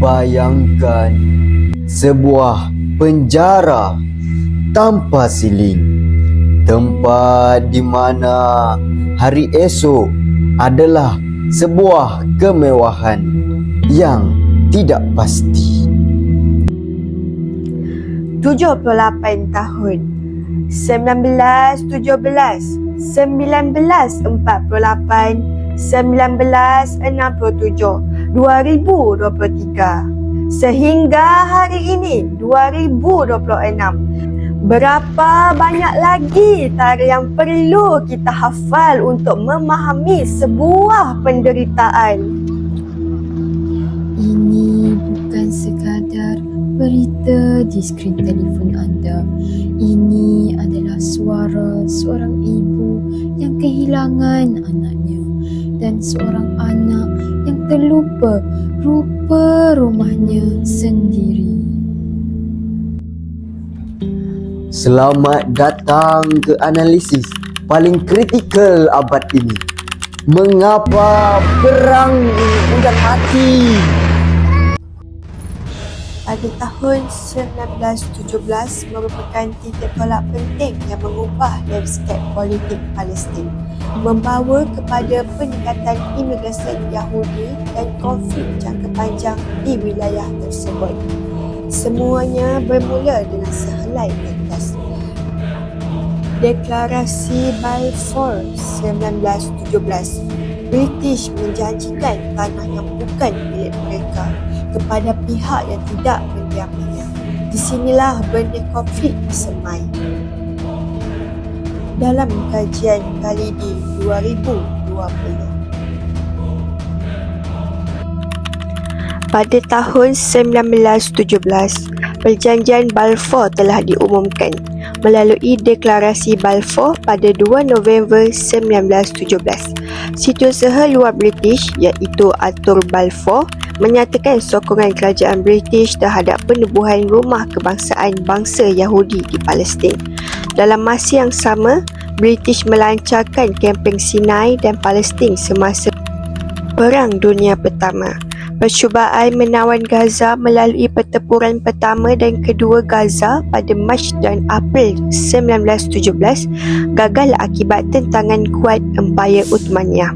Bayangkan sebuah penjara tanpa siling, tempat di mana hari esok adalah sebuah kemewahan yang tidak pasti. 78 tahun 1917 1948 1967 2023 sehingga hari ini 2026. Berapa banyak lagi tarian yang perlu kita hafal untuk memahami sebuah penderitaan? Ini bukan sekadar berita di skrin telefon anda. Ini adalah suara seorang ibu yang kehilangan anaknya dan seorang anak yang terlupa rupa rumahnya sendiri. Selamat datang ke analisis paling kritikal abad ini. Mengapa perang ini mudah mati? Pada tahun 1917 merupakan titik tolak penting yang mengubah landscape politik Palestin, membawa kepada peningkatan imigresen Yahudi dan konflik jangka panjang di wilayah tersebut. Semuanya bermula dengan sehelai kertas. Deklarasi Balfour 1917, British menjanjikan tanah yang bukan milik mereka kepada pihak yang tidak mendiaminya. Di sinilah benih konflik disemai. Dalam kajian Khalidi 2020. Pada tahun 1917, Perjanjian Balfour telah diumumkan melalui Deklarasi Balfour pada 2 November 1917. Setiausaha luar British iaitu Arthur Balfour menyatakan sokongan kerajaan British terhadap penubuhan rumah kebangsaan bangsa Yahudi di Palestin. Dalam masa yang sama, British melancarkan kempen Sinai dan Palestin semasa Perang Dunia Pertama. Percubaan menawan Gaza melalui pertempuran pertama dan kedua Gaza pada Mac dan April 1917 gagal akibat tentangan kuat Empayar Ottomania.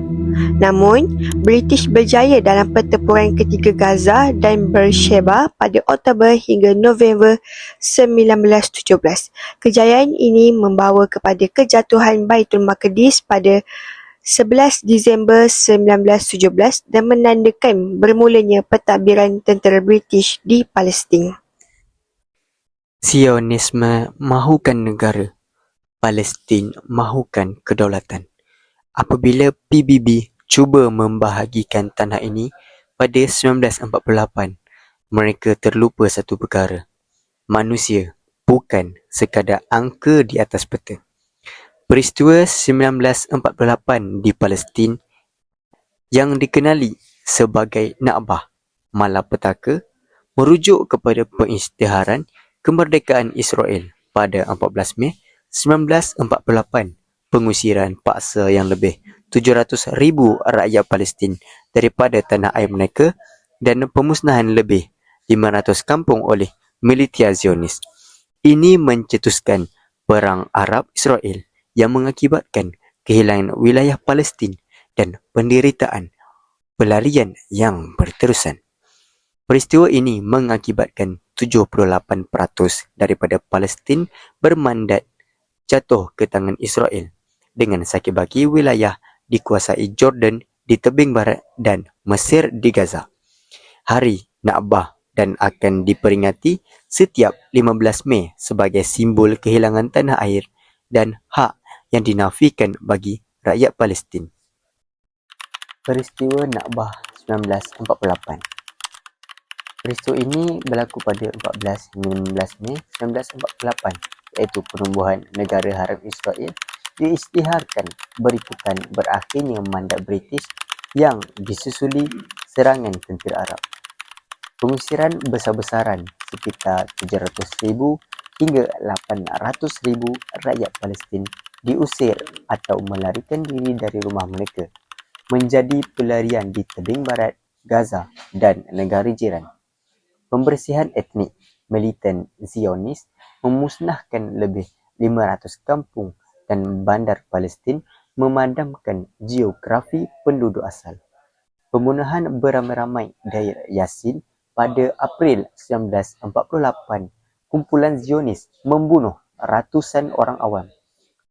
Namun, British berjaya dalam pertempuran ketiga Gaza dan Beersheba pada Oktober hingga November 1917. Kejayaan ini membawa kepada kejatuhan Baitul Maqdis pada 11 Disember 1917 dan menandakan bermulanya pentadbiran tentera British di Palestin. Zionisme mahukan negara, Palestin mahukan kedaulatan. Apabila PBB cuba membahagikan tanah ini pada 1948, mereka terlupa satu perkara. Manusia bukan sekadar angka di atas peta. Peristiwa 1948 di Palestin yang dikenali sebagai Nakbah malapetaka merujuk kepada pengisytiharan kemerdekaan Israel pada 14 Mei 1948, pengusiran paksa yang lebih 700,000 rakyat Palestin daripada tanah air mereka dan pemusnahan lebih 500 kampung oleh militer Zionis. Ini mencetuskan Perang Arab-Israel yang mengakibatkan kehilangan wilayah Palestin dan penderitaan pelarian yang berterusan. Peristiwa ini mengakibatkan 78% daripada Palestin bermandat jatuh ke tangan Israel, dengan sakit bagi wilayah dikuasai Jordan di tebing barat dan Mesir di Gaza. Hari Nakbah dan akan diperingati setiap 15 Mei sebagai simbol kehilangan tanah air dan hak yang dinafikan bagi rakyat Palestin. Peristiwa Nakbah 1948. Peristiwa ini berlaku pada 14 hingga 15 Mei 1948, iaitu penubuhan negara haram Israel diisytiharkan berikutan berakhirnya mandat British yang disusuli serangan tentera Arab. Pengusiran besar-besaran sekitar 700,000 hingga 800,000 rakyat Palestin diusir atau melarikan diri dari rumah mereka menjadi pelarian di tebing barat Gaza dan negara jiran. Pembersihan etnik militan Zionis memusnahkan lebih 500 kampung dan bandar Palestin, memadamkan geografi penduduk asal. Pembunuhan beramai-ramai Deir Yassin pada April 1948, kumpulan Zionis membunuh ratusan orang awam,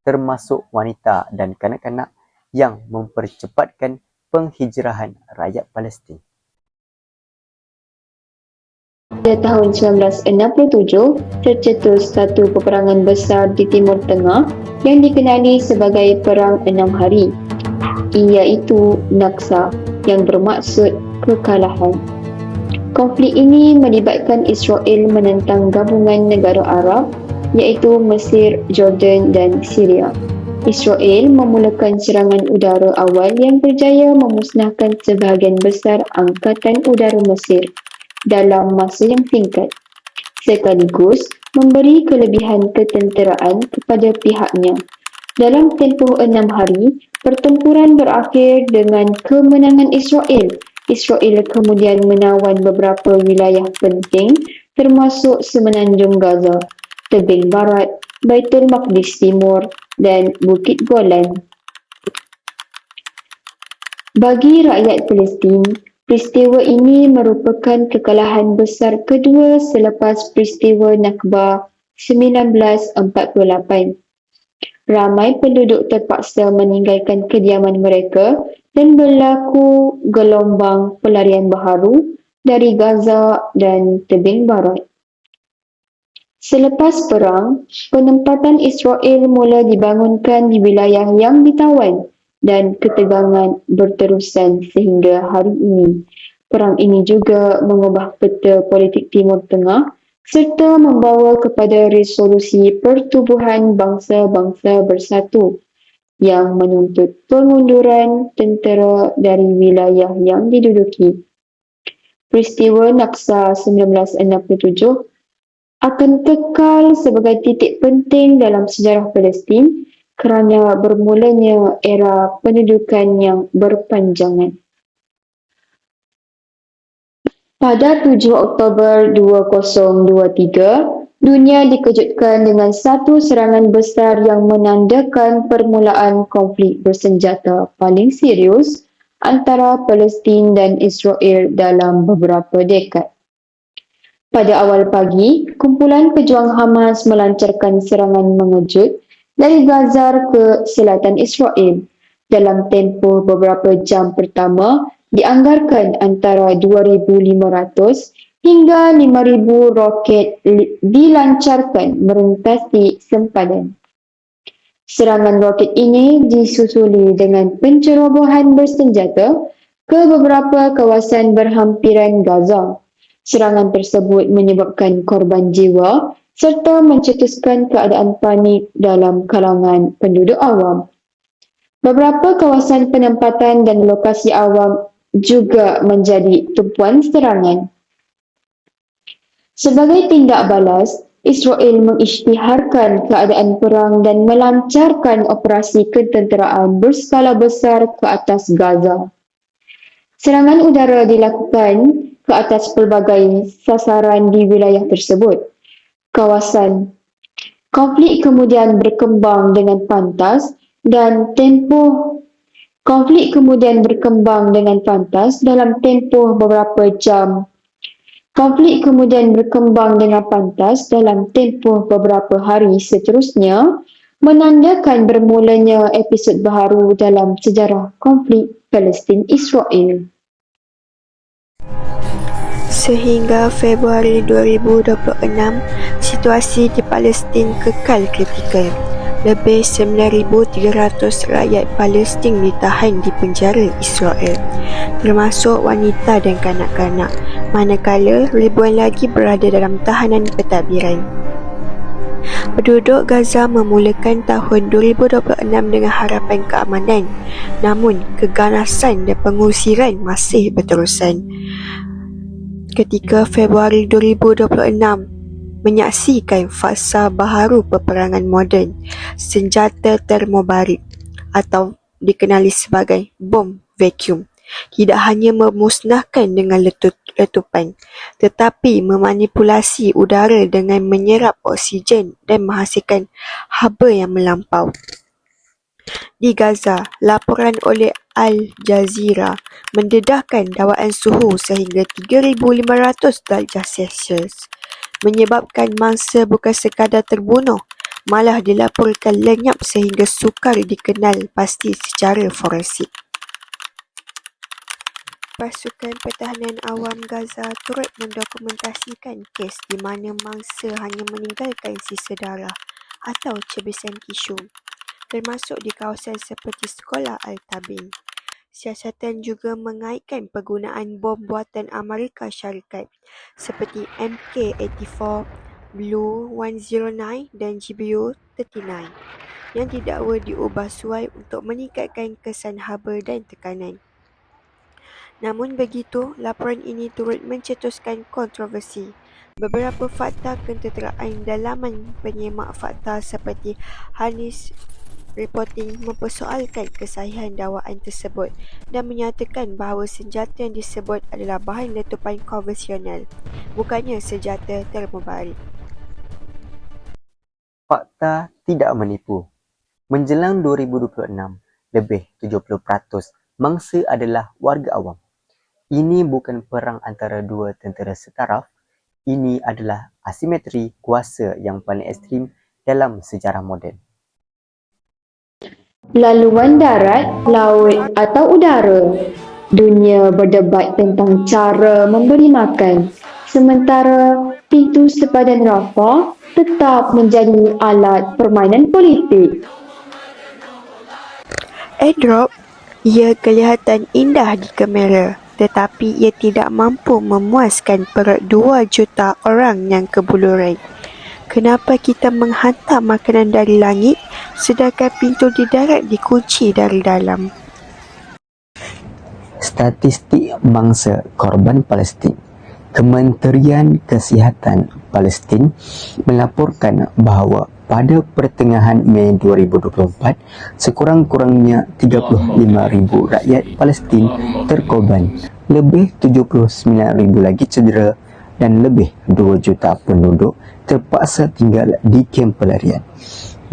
termasuk wanita dan kanak-kanak, yang mempercepatkan penghijrahan rakyat Palestin. Pada tahun 1967, tercetus satu peperangan besar di Timur Tengah yang dikenali sebagai Perang 6 Hari, iaitu Naksa, yang bermaksud kekalahan. Konflik ini melibatkan Israel menentang gabungan negara Arab, iaitu Mesir, Jordan dan Syria. Israel memulakan serangan udara awal yang berjaya memusnahkan sebahagian besar angkatan udara Mesir dalam masa yang singkat, sekaligus memberi kelebihan ketenteraan kepada pihaknya. Dalam tempoh 6 hari, pertempuran berakhir dengan kemenangan Israel. Israel kemudian menawan beberapa wilayah penting termasuk Semenanjung Gaza, Tebing Barat, Baitul Maqdis Timur dan Bukit Golan. Bagi rakyat Palestin, peristiwa ini merupakan kekalahan besar kedua selepas peristiwa Nakbah 1948. Ramai penduduk terpaksa meninggalkan kediaman mereka dan berlaku gelombang pelarian baharu dari Gaza dan Tebing Barat. Selepas perang, penempatan Israel mula dibangunkan di wilayah yang ditawan dan ketegangan berterusan sehingga hari ini. Perang ini juga mengubah peta politik Timur Tengah serta membawa kepada resolusi Pertubuhan Bangsa-Bangsa Bersatu yang menuntut pengunduran tentera dari wilayah yang diduduki. Peristiwa Naksa 1967 akan kekal sebagai titik penting dalam sejarah Palestin kerana bermulanya era pendudukan yang berpanjangan. Pada 7 Oktober 2023, dunia dikejutkan dengan satu serangan besar yang menandakan permulaan konflik bersenjata paling serius antara Palestin dan Israel dalam beberapa dekad. Pada awal pagi, kumpulan pejuang Hamas melancarkan serangan mengejut dari Gaza ke selatan Israel. Dalam tempoh beberapa jam pertama, dianggarkan antara 2,500 hingga 5,000 roket dilancarkan merentasi sempadan. Serangan roket ini disusuli dengan pencerobohan bersenjata ke beberapa kawasan berhampiran Gaza. Serangan tersebut menyebabkan korban jiwa serta mencetuskan keadaan panik dalam kalangan penduduk awam. Beberapa kawasan penempatan dan lokasi awam juga menjadi tumpuan serangan. Sebagai tindak balas, Israel mengisytiharkan keadaan perang dan melancarkan operasi ketenteraan berskala besar ke atas Gaza. Serangan udara dilakukan ke atas pelbagai sasaran di wilayah tersebut. Konflik kemudian berkembang dengan pantas dalam tempoh beberapa jam. Konflik kemudian berkembang dengan pantas dalam tempoh beberapa hari seterusnya, menandakan bermulanya episod baharu dalam sejarah konflik Palestin-Israel. Sehingga Februari 2026, situasi di Palestin kekal kritikal. Lebih 9,300 rakyat Palestin ditahan di penjara Israel, termasuk wanita dan kanak-kanak, manakala ribuan lagi berada dalam tahanan pentadbiran. Penduduk Gaza memulakan tahun 2026 dengan harapan keamanan, namun keganasan dan pengusiran masih berterusan. Ketika Februari 2026 menyaksikan fasa baharu peperangan moden, senjata termobarik atau dikenali sebagai bom vacuum tidak hanya memusnahkan dengan letupan, tetapi memanipulasi udara dengan menyerap oksigen dan menghasilkan haba yang melampau. Di Gaza, laporan oleh Al Jazeera mendedahkan dawaan suhu sehingga 3,500 darjah Celsius, menyebabkan mangsa bukan sekadar terbunuh, malah dilaporkan lenyap sehingga sukar dikenal pasti secara forensik. Pasukan Pertahanan Awam Gaza turut mendokumentasikan kes di mana mangsa hanya meninggalkan sisa darah atau cebisan tisu, termasuk di kawasan seperti Sekolah Al-Tabin. Siasatan juga mengaitkan penggunaan bom buatan Amerika Syarikat seperti MK-84, Blue 109 dan GBU-39 yang didakwa diubah suai untuk meningkatkan kesan haba dan tekanan. Namun begitu, laporan ini turut mencetuskan kontroversi. Beberapa fakta ketenteraan dalaman penyemak fakta seperti Harris Reporting mempersoalkan kesahihan dakwaan tersebut dan menyatakan bahawa senjata yang disebut adalah bahan letupan konvensional, bukannya senjata termobarik. Fakta tidak menipu. Menjelang 2026, lebih 70% mangsa adalah warga awam. Ini bukan perang antara dua tentera setaraf. Ini adalah asimetri kuasa yang paling ekstrim dalam sejarah moden. Laluan darat, laut atau udara. Dunia berdebat tentang cara memberi makan, sementara pintu sepadan Rafah tetap menjadi alat permainan politik. Airdrop, ia kelihatan indah di kamera, tetapi ia tidak mampu memuaskan perut 2 juta orang yang kebuluran. Kenapa kita menghantar makanan dari langit sedangkan pintu di darat dikunci dari dalam? Statistik mangsa korban Palestin. Kementerian Kesihatan Palestin melaporkan bahawa pada pertengahan Mei 2024, sekurang-kurangnya 35,000 rakyat Palestin terkorban, lebih 79,000 lagi cedera dan lebih 2 juta penduduk terpaksa tinggal di kem pelarian.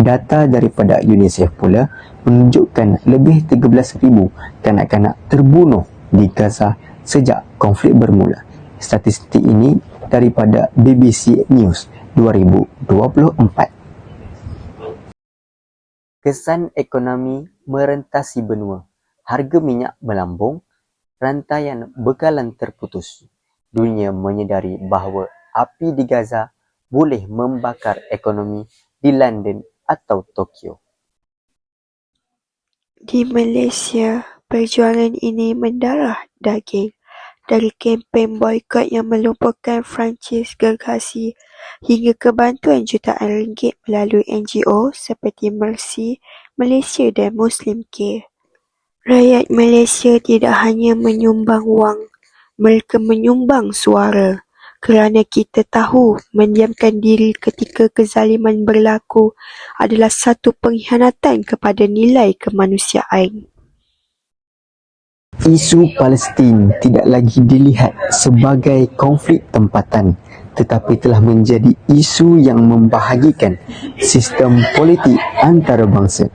Data daripada UNICEF pula menunjukkan lebih 13,000 kanak-kanak terbunuh di Gaza sejak konflik bermula. Statistik ini daripada BBC News 2024. Kesan ekonomi merentasi benua. Harga minyak melambung, rantaian bekalan terputus. Dunia menyedari bahawa api di Gaza boleh membakar ekonomi di London atau Tokyo. Di Malaysia, perjuangan ini mendarah daging. Dari kempen boikot yang melumpuhkan franchise gergasi hingga kebantuan jutaan ringgit melalui NGO seperti Mercy Malaysia dan Muslim Care. Rakyat Malaysia tidak hanya menyumbang wang, mereka menyumbang suara. Kerana kita tahu mendiamkan diri ketika kezaliman berlaku adalah satu pengkhianatan kepada nilai kemanusiaan. Isu Palestin tidak lagi dilihat sebagai konflik tempatan, tetapi telah menjadi isu yang membahagikan sistem politik antarabangsa.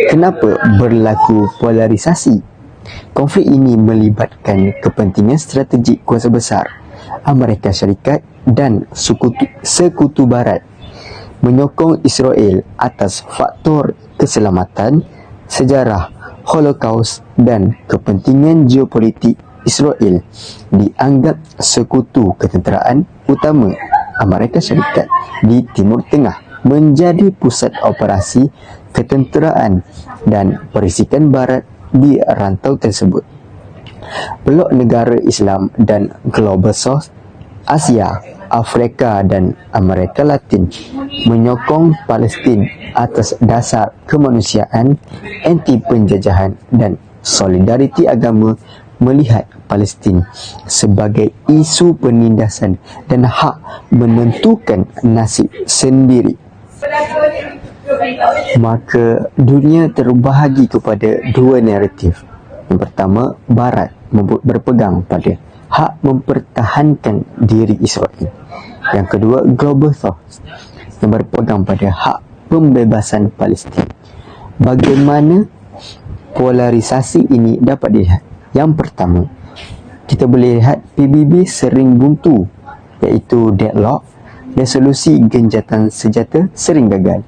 Kenapa berlaku polarisasi? Konflik ini melibatkan kepentingan strategik kuasa besar Amerika Syarikat dan Sekutu Barat menyokong Israel atas faktor keselamatan, sejarah Holocaust dan kepentingan geopolitik Israel dianggap sekutu ketenteraan utama Amerika Syarikat di Timur Tengah, menjadi pusat operasi ketenteraan dan perisikan barat di rantau tersebut. Blok negara Islam dan Global South, Asia, Afrika dan Amerika Latin menyokong Palestin atas dasar kemanusiaan, anti penjajahan dan solidariti agama, melihat Palestin sebagai isu penindasan dan hak menentukan nasib sendiri. Maka dunia terbahagi kepada dua naratif. Yang pertama, Barat berpegang pada hak mempertahankan diri Israel. Yang kedua, Global South yang berpegang pada hak pembebasan Palestin. Bagaimana polarisasi ini dapat dilihat? Yang pertama, kita boleh lihat PBB sering buntu, iaitu deadlock. Resolusi genjatan senjata sering gagal.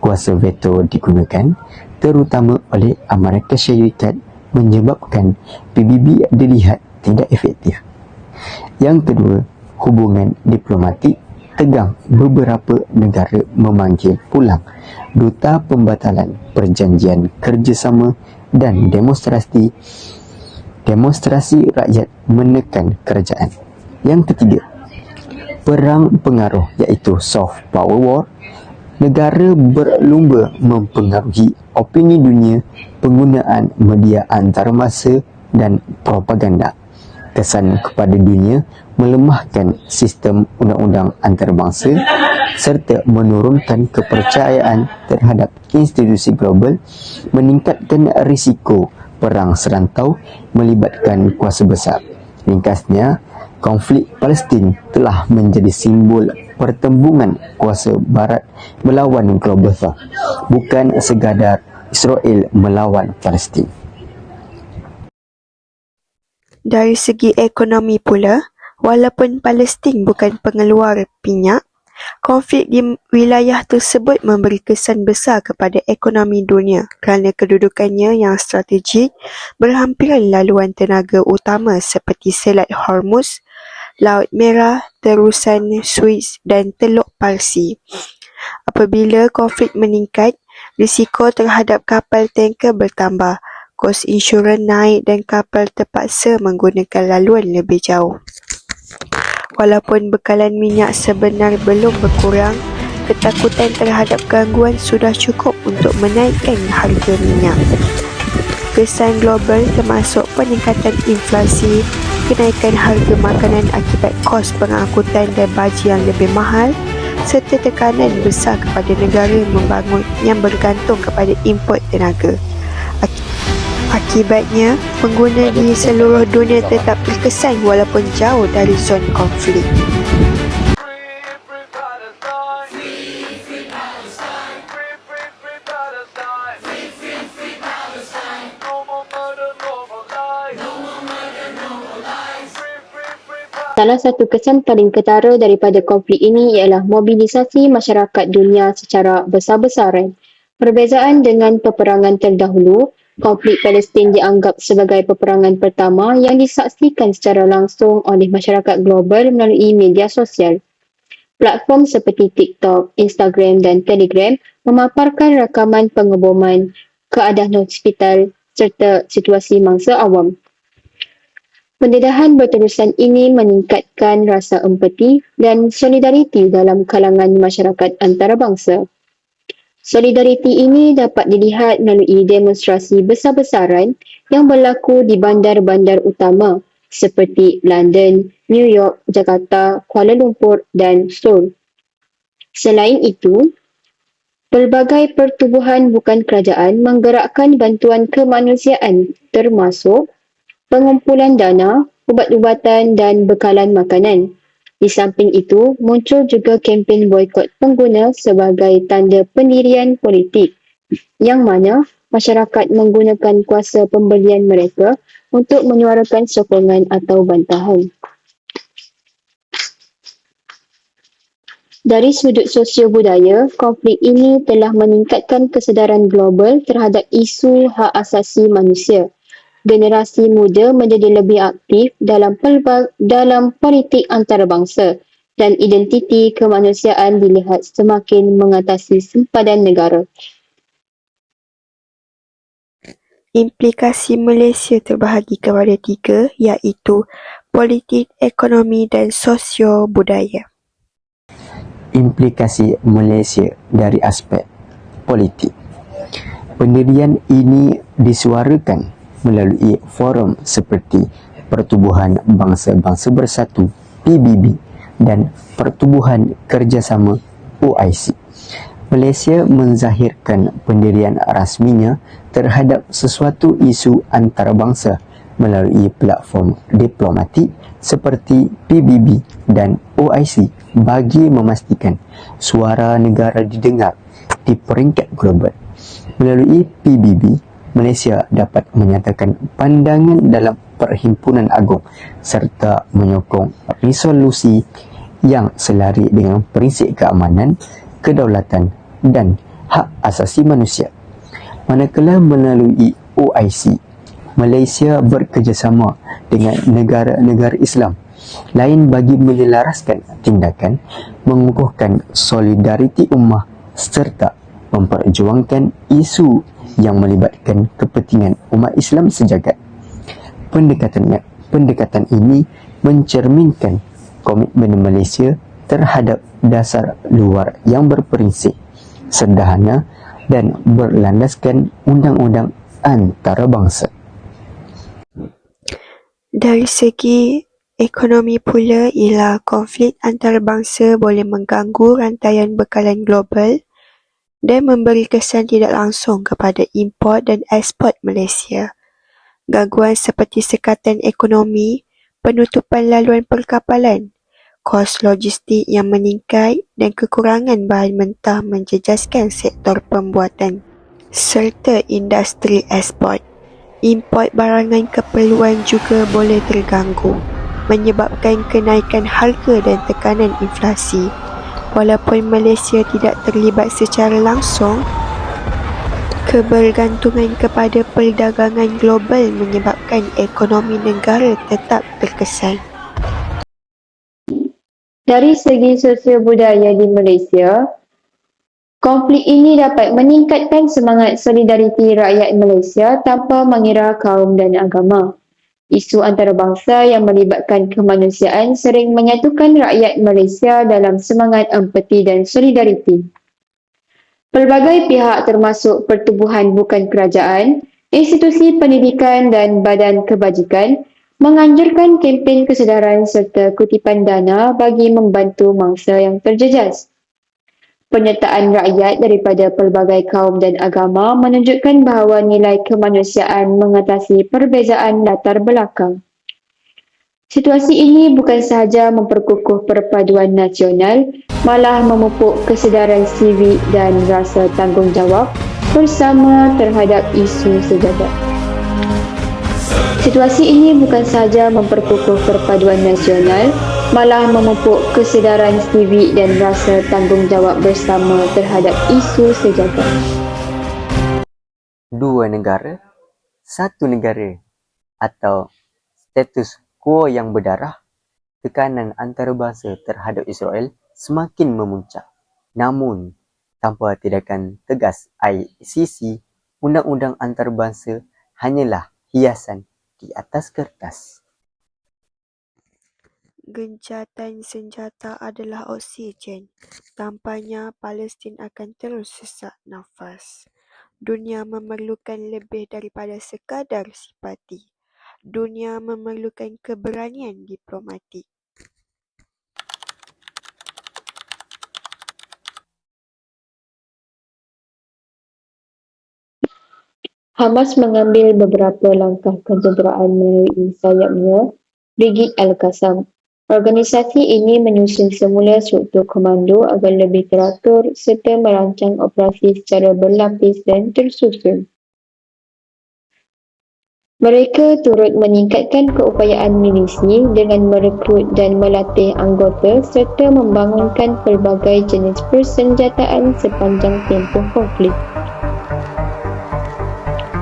Kuasa veto digunakan terutama oleh Amerika Syarikat, menyebabkan PBB dilihat tidak efektif. Yang kedua, hubungan diplomatik tegang. Beberapa negara memanggil pulang duta pembatalan perjanjian kerjasama dan demonstrasi rakyat menekan kerajaan. Yang ketiga, perang pengaruh, iaitu soft power war. Negara berlumba mempengaruhi opini dunia, penggunaan media antarmasa dan propaganda. Kesan kepada dunia melemahkan sistem undang-undang antarabangsa serta menurunkan kepercayaan terhadap institusi global, meningkatkan risiko perang serantau melibatkan kuasa besar. Ringkasnya, konflik Palestin telah menjadi simbol pertembungan kuasa Barat melawan Global South, bukan sekadar Israel melawan Palestin. Dari segi ekonomi pula, walaupun Palestin bukan pengeluar minyak, konflik di wilayah tersebut memberi kesan besar kepada ekonomi dunia kerana kedudukannya yang strategik, berhampiran laluan tenaga utama seperti Selat Hormuz, Laut Merah, terusan Suez dan Teluk Parsi. Apabila konflik meningkat, risiko terhadap kapal tanker bertambah, kos insurans naik dan kapal terpaksa menggunakan laluan lebih jauh. Walaupun bekalan minyak sebenar belum berkurang, ketakutan terhadap gangguan sudah cukup untuk menaikkan harga minyak. Kesan global termasuk peningkatan inflasi, kenaikan harga makanan akibat kos pengangkutan dan baji yang lebih mahal, serta tekanan besar kepada negara membangun yang bergantung kepada import tenaga. Akibatnya, pengguna di seluruh dunia tetap terkesan walaupun jauh dari zon konflik. Salah satu kesan paling ketara daripada konflik ini ialah mobilisasi masyarakat dunia secara besar-besaran. Perbezaan dengan peperangan terdahulu, konflik Palestin dianggap sebagai peperangan pertama yang disaksikan secara langsung oleh masyarakat global melalui media sosial. Platform seperti TikTok, Instagram dan Telegram memaparkan rakaman pengeboman, keadaan hospital serta situasi mangsa awam. Pendedahan berterusan ini meningkatkan rasa empati dan solidariti dalam kalangan masyarakat antarabangsa. Solidariti ini dapat dilihat melalui demonstrasi besar-besaran yang berlaku di bandar-bandar utama seperti London, New York, Jakarta, Kuala Lumpur dan Seoul. Selain itu, pelbagai pertubuhan bukan kerajaan menggerakkan bantuan kemanusiaan termasuk pengumpulan dana, ubat-ubatan dan bekalan makanan. Di samping itu, muncul juga kempen boikot pengguna sebagai tanda pendirian politik, yang mana masyarakat menggunakan kuasa pembelian mereka untuk menyuarakan sokongan atau bantahan. Dari sudut sosio-budaya, konflik ini telah meningkatkan kesedaran global terhadap isu hak asasi manusia. Generasi muda menjadi lebih aktif dalam politik antarabangsa dan identiti kemanusiaan dilihat semakin mengatasi sempadan negara. Implikasi Malaysia terbahagi kepada 3 iaitu politik, ekonomi dan sosio-budaya. Implikasi Malaysia dari aspek politik. Pendirian ini disuarakan melalui forum seperti Pertubuhan Bangsa-Bangsa Bersatu PBB dan Pertubuhan Kerjasama OIC. Malaysia menzahirkan pendirian rasminya terhadap sesuatu isu antarabangsa melalui platform diplomatik seperti PBB dan OIC bagi memastikan suara negara didengar di peringkat global. Melalui PBB, Malaysia dapat menyatakan pandangan dalam Perhimpunan Agung serta menyokong resolusi yang selari dengan prinsip keamanan, kedaulatan dan hak asasi manusia. Manakala melalui OIC, Malaysia bekerjasama dengan negara-negara Islam lain bagi menyelaraskan tindakan, mengukuhkan solidariti ummah serta memperjuangkan isu yang melibatkan kepentingan umat Islam sejagat. Pendekatan ini mencerminkan komitmen Malaysia terhadap dasar luar yang berprinsip sederhana dan berlandaskan undang-undang antarabangsa. Dari segi ekonomi pula ialah konflik antarabangsa boleh mengganggu rantaian bekalan global dan memberi kesan tidak langsung kepada import dan ekspor Malaysia. Gangguan seperti sekatan ekonomi, penutupan laluan perkapalan, kos logistik yang meningkat dan kekurangan bahan mentah menjejaskan sektor pembuatan serta industri ekspor. Import barangan keperluan juga boleh terganggu, menyebabkan kenaikan harga dan tekanan inflasi. Walaupun Malaysia tidak terlibat secara langsung, kebergantungan kepada perdagangan global menyebabkan ekonomi negara tetap terkesan. Dari segi sosial budaya di Malaysia, konflik ini dapat meningkatkan semangat solidariti rakyat Malaysia tanpa mengira kaum dan agama. Isu antarabangsa yang melibatkan kemanusiaan sering menyatukan rakyat Malaysia dalam semangat empati dan solidariti. Pelbagai pihak termasuk pertubuhan bukan kerajaan, institusi pendidikan dan badan kebajikan menganjurkan kempen kesedaran serta kutipan dana bagi membantu mangsa yang terjejas. Penyertaan rakyat daripada pelbagai kaum dan agama menunjukkan bahawa nilai kemanusiaan mengatasi perbezaan latar belakang. Situasi ini bukan sahaja memperkukuh perpaduan nasional, malah memupuk kesedaran sivik dan rasa tanggungjawab bersama terhadap isu sejagat. Situasi ini bukan sahaja memperkukuh perpaduan nasional, malah memupuk kesedaran sivik dan rasa tanggungjawab bersama terhadap isu sejagat. 2 negara, 1 negara atau status quo yang berdarah, tekanan antarabangsa terhadap Israel semakin memuncak. Namun, tanpa tindakan tegas ICC, undang-undang antarabangsa hanyalah hiasan di atas kertas. Gencatan senjata adalah oksigen. Tanpanya, Palestin akan terus sesak nafas. Dunia memerlukan lebih daripada sekadar simpati. Dunia memerlukan keberanian diplomatik. Hamas mengambil beberapa langkah kecederaan melalui sayapnya, Brigade Al-Qassam. Organisasi ini menyusun semula struktur komando agar lebih teratur serta merancang operasi secara berlapis dan tersusun. Mereka turut meningkatkan keupayaan milisi dengan merekrut dan melatih anggota serta membangunkan pelbagai jenis persenjataan sepanjang tempoh konflik.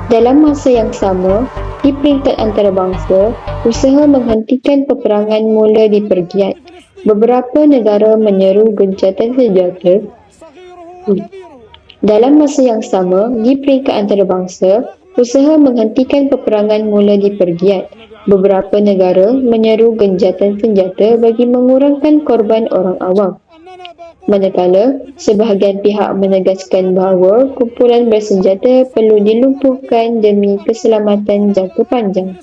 Dalam masa yang sama, Di peringkat antarabangsa, usaha menghentikan peperangan mula dipergiat. Beberapa negara menyeru gencatan senjata. Dalam masa yang sama, di peringkat antarabangsa, usaha menghentikan peperangan mula dipergiat. Beberapa negara menyeru gencatan senjata bagi mengurangkan korban orang awam. Manakala, sebahagian pihak menegaskan bahawa kumpulan bersenjata perlu dilumpuhkan demi keselamatan jangka panjang.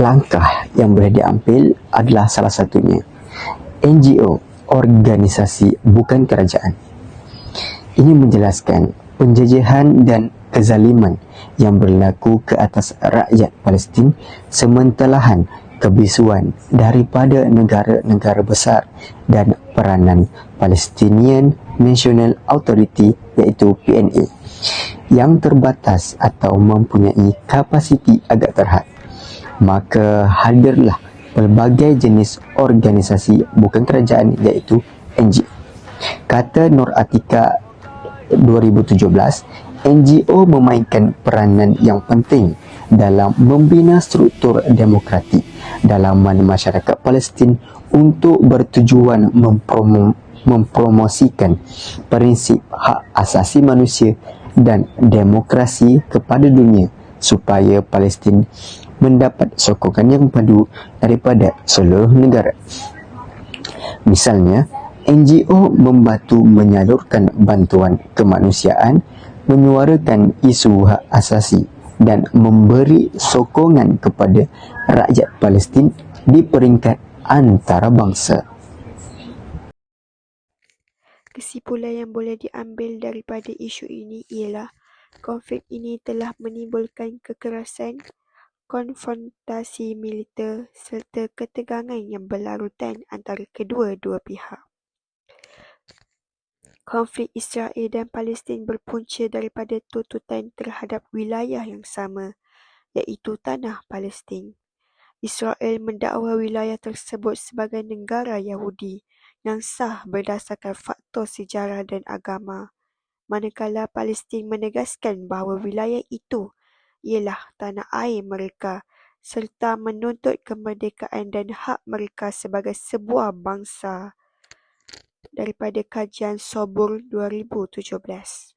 Langkah yang boleh diambil adalah salah satunya NGO, organisasi bukan kerajaan. Ini menjelaskan penjajahan dan kezaliman yang berlaku ke atas rakyat Palestin sementelahan kebisuan daripada negara-negara besar dan peranan Palestinian National Authority iaitu PNA yang terbatas atau mempunyai kapasiti agak terhad. Maka hadirlah pelbagai jenis organisasi bukan kerajaan iaitu NGO. Kata Nur Atika 2017, NGO memainkan peranan yang penting dalam membina struktur demokratik dalam masyarakat Palestin untuk bertujuan mempromosikan prinsip hak asasi manusia dan demokrasi kepada dunia supaya Palestin mendapat sokongan yang padu daripada seluruh negara. Misalnya, NGO membantu menyalurkan bantuan kemanusiaan, menyuarakan isu hak asasi dan memberi sokongan kepada rakyat Palestin di peringkat antarabangsa. Kesimpulan yang boleh diambil daripada isu ini ialah konflik ini telah menimbulkan kekerasan, konfrontasi militer serta ketegangan yang berlarutan antara kedua-dua pihak. Konflik Israel dan Palestin berpunca daripada tuntutan terhadap wilayah yang sama, iaitu tanah Palestin. Israel mendakwa wilayah tersebut sebagai negara Yahudi yang sah berdasarkan faktor sejarah dan agama, manakala Palestin menegaskan bahawa wilayah itu ialah tanah air mereka serta menuntut kemerdekaan dan hak mereka sebagai sebuah bangsa. Daripada kajian Sobur 2017.